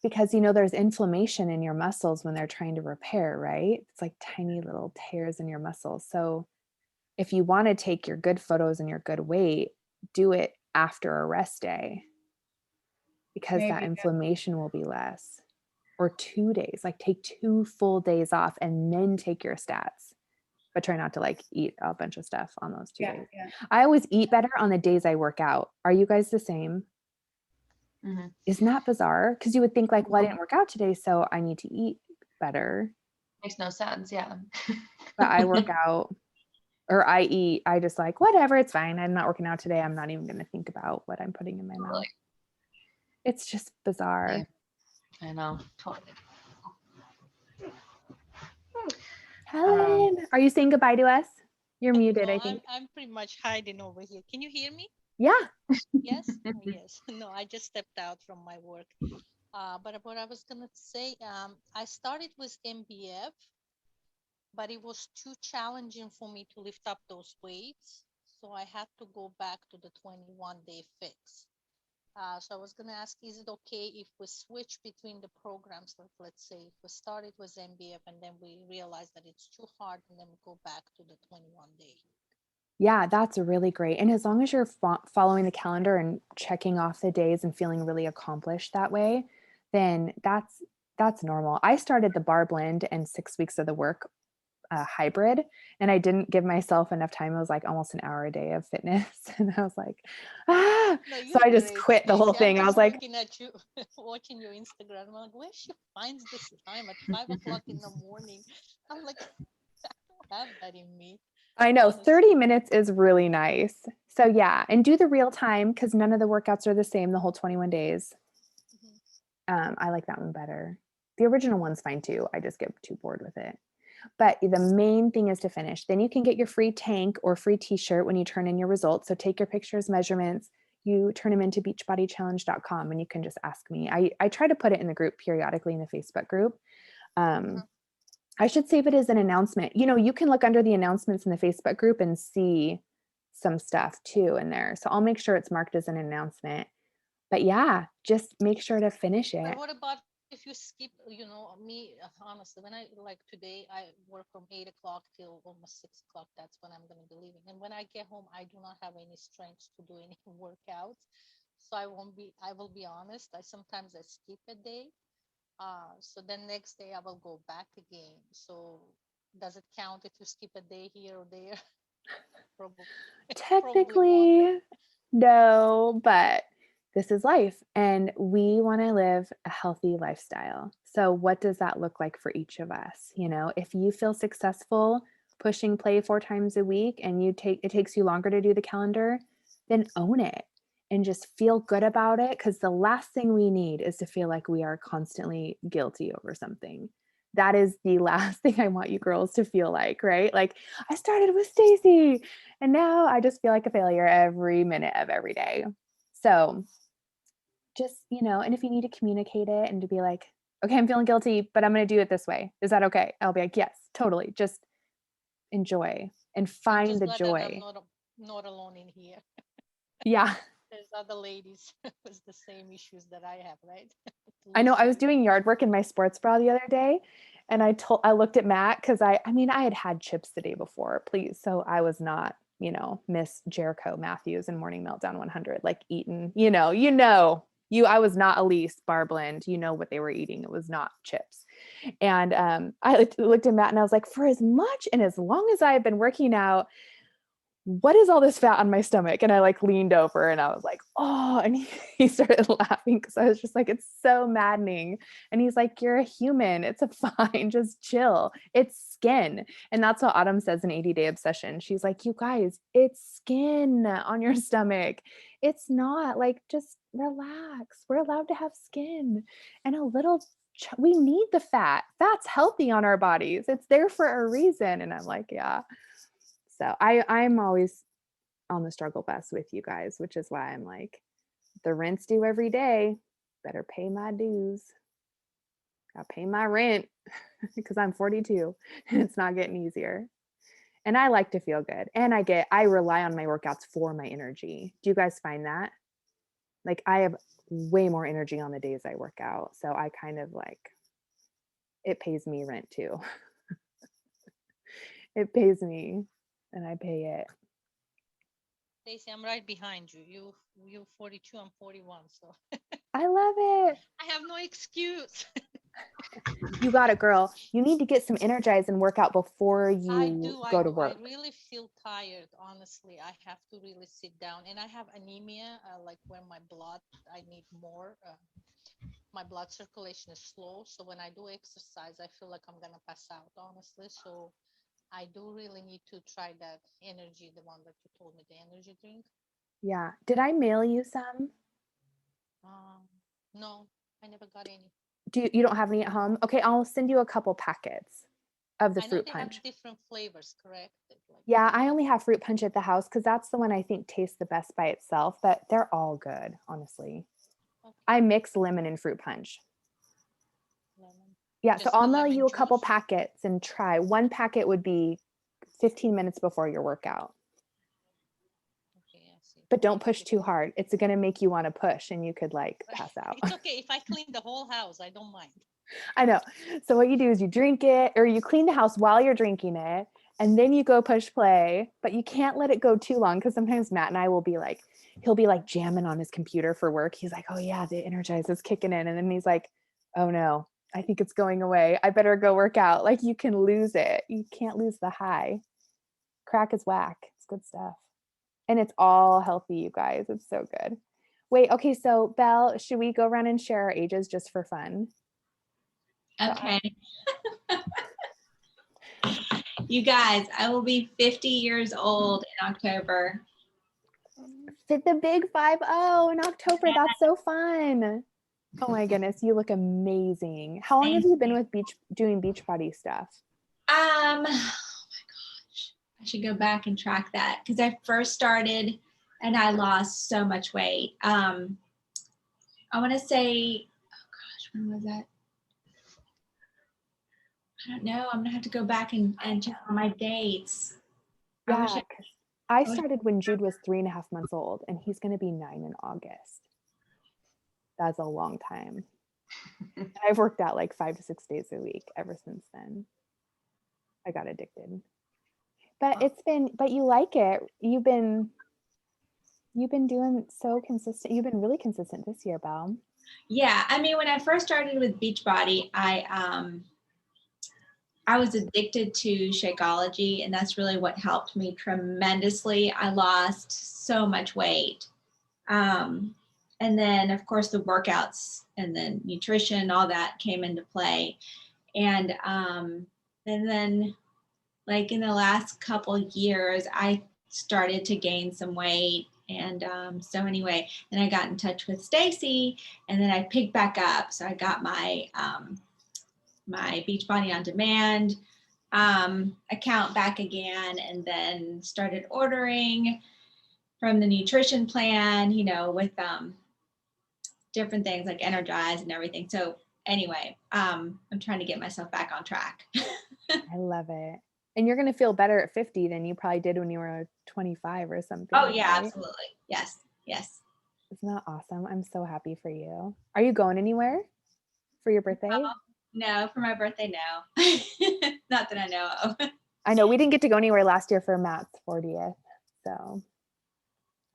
Because, there's inflammation in your muscles when they're trying to repair, right? It's like tiny little tears in your muscles. So if you want to take your good photos and your good weight, do it after a rest day because that Maybe. inflammation will be less. Or 2 days, like take 2 full days off and then take your stats. But try not to like eat a bunch of stuff on those 2 Yeah, days. yeah. I always eat better on the days I work out. Are you guys the same? Mhm. Isn't that bizarre? Because you would think like, well, I didn't work out today, so I need to eat better. Makes no sense. Yeah. But I work out or I eat, I just like, whatever, it's fine. I'm not working out today. I'm not even going to think about what I'm putting in my mouth. Totally. It's just bizarre. I know. Totally. Helen, are you saying goodbye to us? You're muted, No, I think. I'm pretty much hiding over here. Can you hear me? Yeah. Yes? Oh, yes. No, I just stepped out from my work. But what I was gonna say, I started with MBF, but it was too challenging for me to lift up those weights. So I had to go back to the 21-day fix. So I was going to ask, is it okay if we switch between the programs? Like, let's say if we started with MBF and then we realize that it's too hard and then we go back to the 21-day. Yeah, that's really great. And as long as you're following the calendar and checking off the days and feeling really accomplished that way, then that's normal. I started the bar blend and 6 weeks of the work a hybrid, and I didn't give myself enough time. It was like almost an hour a day of fitness. And I was like, ah, No, so you're I just great, quit the whole Stacy. I'm thing. I was just like, looking at you, watching your Instagram. I'm like, where she finds this time at 5 o'clock in the morning? I'm like, I don't have that in me, I know honestly. 30 minutes is really nice. So yeah, and do the real time because none of the workouts are the same the whole 21 days. Mhm. I like that one better. The original one's fine too. I just get too bored with it. But the main thing is to finish. Then you can get your free tank or free t-shirt when you turn in your results. So take your pictures, measurements, you turn them into beachbodychallenge.com and you can just ask me. I try to put it in the group periodically in the Facebook group. Uh-huh. I should save it as an announcement. You know, you can look under the announcements in the Facebook group and see some stuff too in there. So I'll make sure it's marked as an announcement. But yeah, just make sure to finish But it. what about if you skip, me, honestly, when I like today, I work from 8 o'clock till almost 6 o'clock. That's when I'm going to be leaving. And when I get home, I do not have any strength to do any workouts. So I will be honest. Sometimes I skip a day. So then next day I will go back again. So does it count if you skip a day here or there? Probably, probably won't. Technically, no, but this is life and we want to live a healthy lifestyle. So what does that look like for each of us? You know, if you feel successful pushing play 4 times a week and it takes you longer to do the calendar, then own it and just feel good about it because the last thing we need is to feel like we are constantly guilty over something. That is the last thing I want you girls to feel like, right? Like I started with Stacy and now I just feel like a failure every minute of every day. So just, and if you need to communicate it and to be like, okay, I'm feeling guilty, but I'm going to do it this way. Is that okay? I'll be like, yes, totally. Just enjoy and I'm find just the glad that I'm joy. not alone in here. Yeah. There's other ladies with the same issues that I have, right? I know Lose I was weight. doing yard work in my sports bra the other day and I looked at Matt because I had had chips the day before, please. So I was not, Miss Jericho Matthews in Morning Meltdown 100, like eating, I was not Elise Barblend, what they were eating. It was not chips. And I looked at Matt and I was like, for as much and as long as I have been working out, what is all this fat on my stomach? And I like leaned over and I was like, oh, and he started laughing because I was just like, it's so maddening. And he's like, you're a human. It's a fine, just chill. It's skin. And that's what Autumn says in 80-Day Obsession. She's like, you guys, it's skin on your stomach. It's not like, just relax. We're allowed to have skin and a little we need the fat. Fat's healthy on our bodies. It's there for a reason. And I'm like, yeah. So I'm always on the struggle bus with you guys, which is why I'm like, the rent's due every day. Better pay my dues. Gotta pay my rent because I'm 42 and it's not getting easier. And I like to feel good. And I rely on my workouts for my energy. Do you guys find that? Like I have way more energy on the days I work out. So I kind of like, it pays me rent too. It pays me and I pay it. Stacey, I'm right behind you. You 42, I'm 41, so I love it. I have no excuse. You got it, girl. You need to get some energized and work out before I you do, go to I work. really feel tired, honestly. I have to really sit down, and I have anemia, like when my blood, I need more. My blood circulation is slow, so when I do exercise, I feel like I'm gonna pass out, honestly. So I do really need to try that energy, the one that you told me, the energy drink. Yeah. Did I mail you some? No, I never got any. You don't have any at home? Okay, I'll send you a couple packets of the I know fruit they punch. have different flavors, correct? Like, Yeah, I only have fruit punch at the house because that's the one I think tastes the best by itself, but they're all good, honestly. okay, I mix lemon and fruit punch. lemon. Yeah, so Just I'll the mail lemon you a couple juice? packets and try. One packet would be 15 minutes before your workout. Okay, I see. But don't push too hard. It's going to make you want to push and you could like pass out. It's okay if I clean the whole house. I don't mind. I know. So what you do is you drink it or you clean the house while you're drinking it and then you go push play, but you can't let it go too long because sometimes Matt and I will be like, he'll be like jamming on his computer for work. He's like, oh yeah, the Energize is kicking in. And then he's like, oh no, I think it's going away. I better go work out. Like you can lose it. You can't lose the high. Crack is whack. It's good stuff. And it's all healthy, you guys. It's so good. Wait, okay, so Belle, should we go around and share our ages just for fun? Okay. You guys, I will be 50 years old in October. Fit the big 5-0 in October. That's so fun. Oh my goodness, you look amazing. How long have you been with doing Beachbody stuff? Oh my gosh, I should go back and track that because I first started and I lost so much weight. I want to say, oh gosh, when was that? I don't know. I'm gonna have to go back and check on my dates. Yeah, I wish 'cause I started when Jude was 3.5 months old, and he's going to be 9 in August. That's a long time. And I've worked out like 5 to 6 days a week ever since then. I got addicted. But but you like it. You've been doing so consistent. You've been really consistent this year, Belle. Yeah, I mean, when I first started with Beachbody, I was addicted to Shakeology, and that's really what helped me tremendously. I lost so much weight. And then, of course, the workouts and then nutrition, all that came into play. And then, like in the last couple of years, I started to gain some weight. And so anyway, then I got in touch with Stacy, and then I picked back up. So I got my my Beachbody On Demand account back again, and then started ordering from the nutrition plan, you know, with different things like Energize and everything. So anyway, I'm trying to get myself back on track. I love it. And you're going to feel better at 50 than you probably did when you were 25 or something. Oh yeah, right? absolutely. Yes. Yes. Isn't that awesome? I'm so happy for you. Are you going anywhere for your birthday? No, for my birthday, no. Not that I know of. I know we didn't get to go anywhere last year for Matt's 40th. So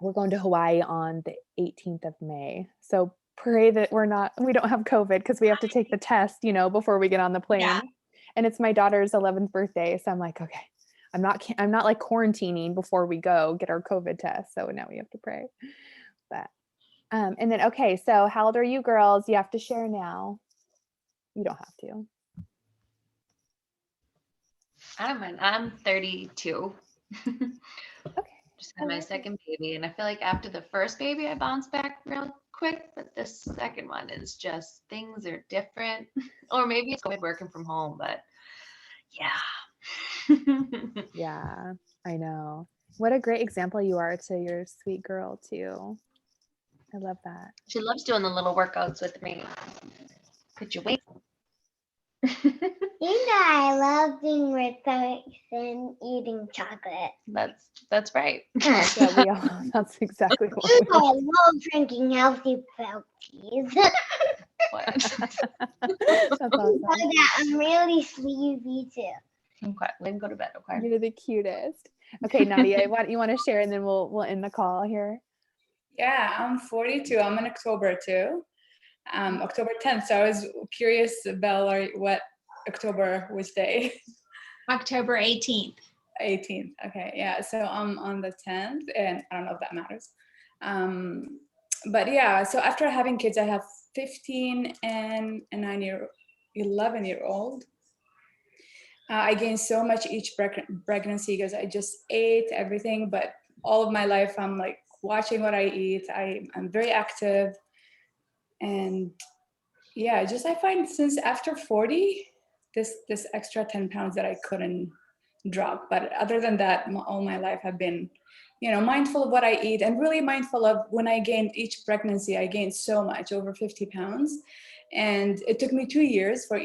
we're going to Hawaii on the 18th of May. So pray that we don't have COVID because we have to take the test, you know, before we get on the plane. Yeah. And it's my daughter's 11th birthday. So I'm like, okay, I'm not like quarantining before we go get our COVID test. So now we have to pray. But, and then, okay. So how old are you girls? You have to share now. You don't have to. I'm 32. Okay. Just had my second baby, and I feel like after the first baby, I bounced back real quick, but this second one is just things are different. Or maybe it's COVID working from home, but yeah. Yeah, I know. What a great example you are to your sweet girl too. I love that. She loves doing the little workouts with me. Put your weight. You know, I love doing workouts and eating chocolate. That's right. Yeah, that's exactly what You we know, I love drinking healthy Belgies. What? That's awesome. That I'm really sleepy too. Okay, we can go to bed. Okay. You're the cutest. Okay, Nadia, what you want to share, and then we'll end the call here. Yeah, I'm 42. I'm in October too. October 10th. So I was curious, Belle, what October, which day? October 18th. 18th. Okay, yeah. So I'm on the 10th, and I don't know if that matters. But yeah, so after having kids, I have 15 and a 11-year-old. I gained so much each pregnancy because I just ate everything, but all of my life I'm like watching what I eat. I'm very active, and yeah, just I find since after 40, this extra 10 pounds that I couldn't drop. But other than that, all my life I've been, you know, mindful of what I eat, and really mindful of when I gained each pregnancy. I gained so much, over 50 pounds. And it took me 2 years for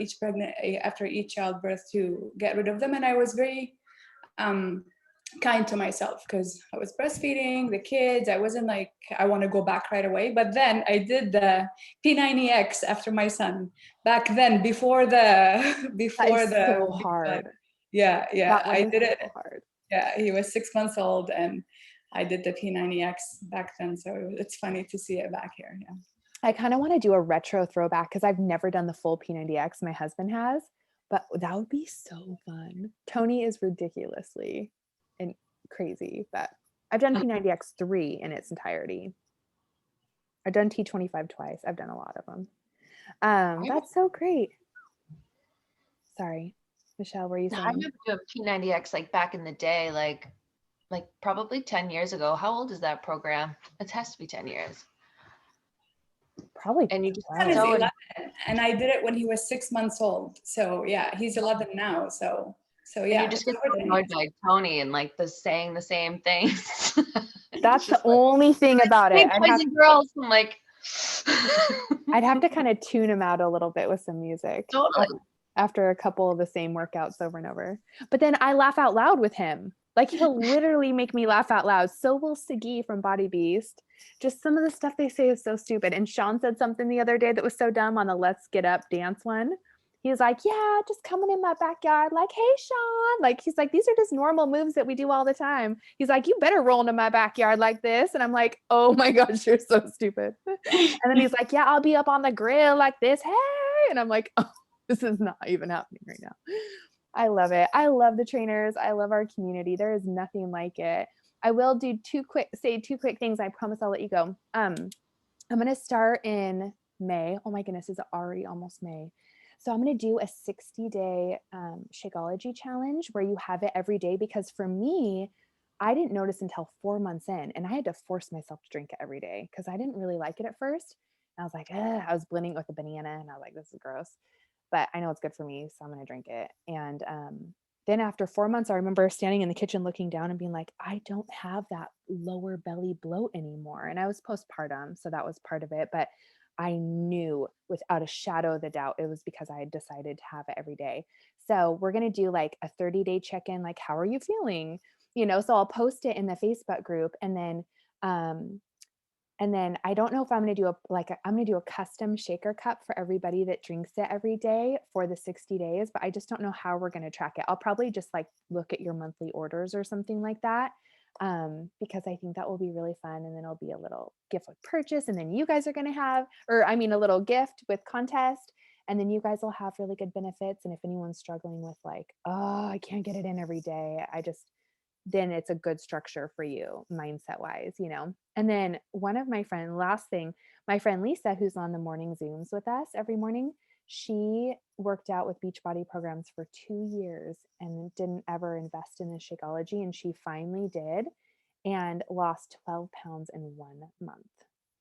after each childbirth to get rid of them. And I was very kind to myself because I was breastfeeding the kids. I wasn't like, I want to go back right away. But then I did the P90X after my son back then, before So hard. Yeah. I did it. So hard. Yeah, he was 6 months old, and I did the P90X back then. So it's funny to see it back here. Yeah. I kind of want to do a retro throwback because I've never done the full P90X. My husband has, but that would be so fun. Tony is ridiculously and crazy, but I've done P90X 3 in its entirety. I've done T25 twice. I've done a lot of them. That's so great. Sorry, Michelle, were you I saying? remember doing P90X like back in the day, like probably 10 years ago. How old is that program? It has to be 10 years. Probably. And you just Son is so 11, and I did it when he was 6 months old. So yeah, he's 11 now. So and yeah. you just get so annoyed by Tony and like saying the same things. That's the only thing about it. Boys and girls. I'm like, I'd have to kind of tune him out a little bit with some music. Totally. After a couple of the same workouts over and over. But then I laugh out loud with him. Like he'll literally make me laugh out loud. So will Sagi from Body Beast. Just some of the stuff they say is so stupid. And Sean said something the other day that was so dumb on the Let's Get Up dance one. He was like, yeah, just coming in my backyard. Like, hey, Sean. Like, he's like, these are just normal moves that we do all the time. He's like, you better roll into my backyard like this. And I'm like, oh my gosh, you're so stupid. And then he's like, yeah, I'll be up on the grill like this. Hey. And I'm like, oh, this is not even happening right now. I love it. I love the trainers. I love our community. There is nothing like it. I will do two quick things. I promise I'll let you go. I'm going to start in May. Oh my goodness, is it already almost May? So I'm going to do a 60-day Shakeology challenge where you have it every day, because for me, I didn't notice until 4 months in, and I had to force myself to drink it every day because I didn't really like it at first. And I was like, I was blending it with a banana and I was like, this is gross. But I know it's good for me, so I'm going to drink it. And then after 4 months, I remember standing in the kitchen looking down and being like, I don't have that lower belly bloat anymore. And I was postpartum, so that was part of it. But I knew without a shadow of a doubt it was because I had decided to have it every day. So we're going to do like a 30-day check-in, like, how are you feeling? So I'll post it in the Facebook group, and then I don't know if I'm going to do I'm going to do a custom shaker cup for everybody that drinks it every day for the 60 days, but I just don't know how we're going to track it. I'll probably just like look at your monthly orders or something like that, because I think that will be really fun. And then it'll be a little gift with purchase. And then you guys are going to have, a little gift with contest. And then you guys will have really good benefits. And if anyone's struggling with like, oh, I can't get it in every day, then it's a good structure for you mindset wise, And then my friend Lisa, who's on the morning Zooms with us every morning, she worked out with Beachbody programs for 2 years and didn't ever invest in the Shakeology. And she finally did and lost 12 pounds in 1 month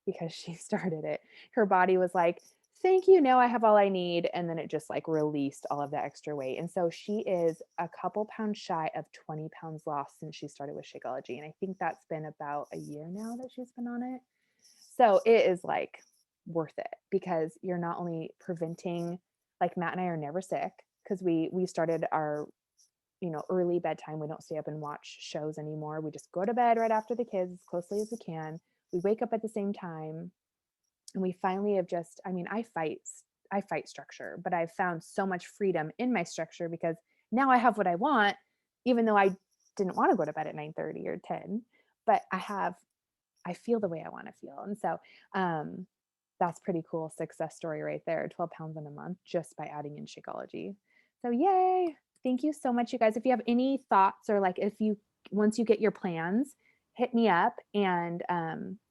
because she started it. Her body was like, thank you, now I have all I need. And then it just like released all of the extra weight. And so she is a couple pounds shy of 20 pounds lost since she started with Shakeology. And I think that's been about a year now that she's been on it. So it is like worth it, because you're not only preventing, like Matt and I are never sick because we started our, early bedtime. We don't stay up and watch shows anymore. We just go to bed right after the kids as closely as we can. We wake up at the same time. And we finally have just, I fight structure, but I've found so much freedom in my structure because now I have what I want, even though I didn't want to go to bed at 9:30 or 10, but I feel the way I want to feel. And so that's pretty cool success story right there. 12 pounds in a month just by adding in Shakeology. So yay. Thank you so much, you guys. If you have any thoughts, or like once you get your plans, hit me up and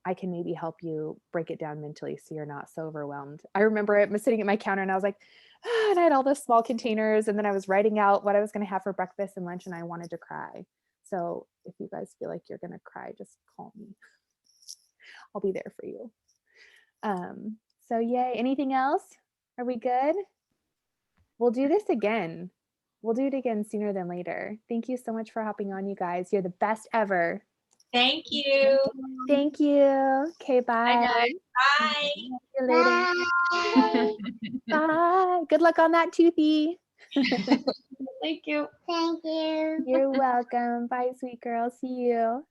I can maybe help you break it down mentally so you're not so overwhelmed. I remember I was sitting at my counter and I was like, and I had all those small containers, and then I was writing out what I was going to have for breakfast and lunch, and I wanted to cry. So if you guys feel like you're going to cry, just call me. I'll be there for you. So yay. Anything else? Are we good? We'll do this again. We'll do it again sooner than later. Thank you so much for hopping on, you guys. You're the best ever. Thank you. Thank you. Okay, bye. Bye, Bye. See you later. Bye. Good luck on that, Toothy. Thank you. Thank you. You're welcome. Bye, sweet girl. See you.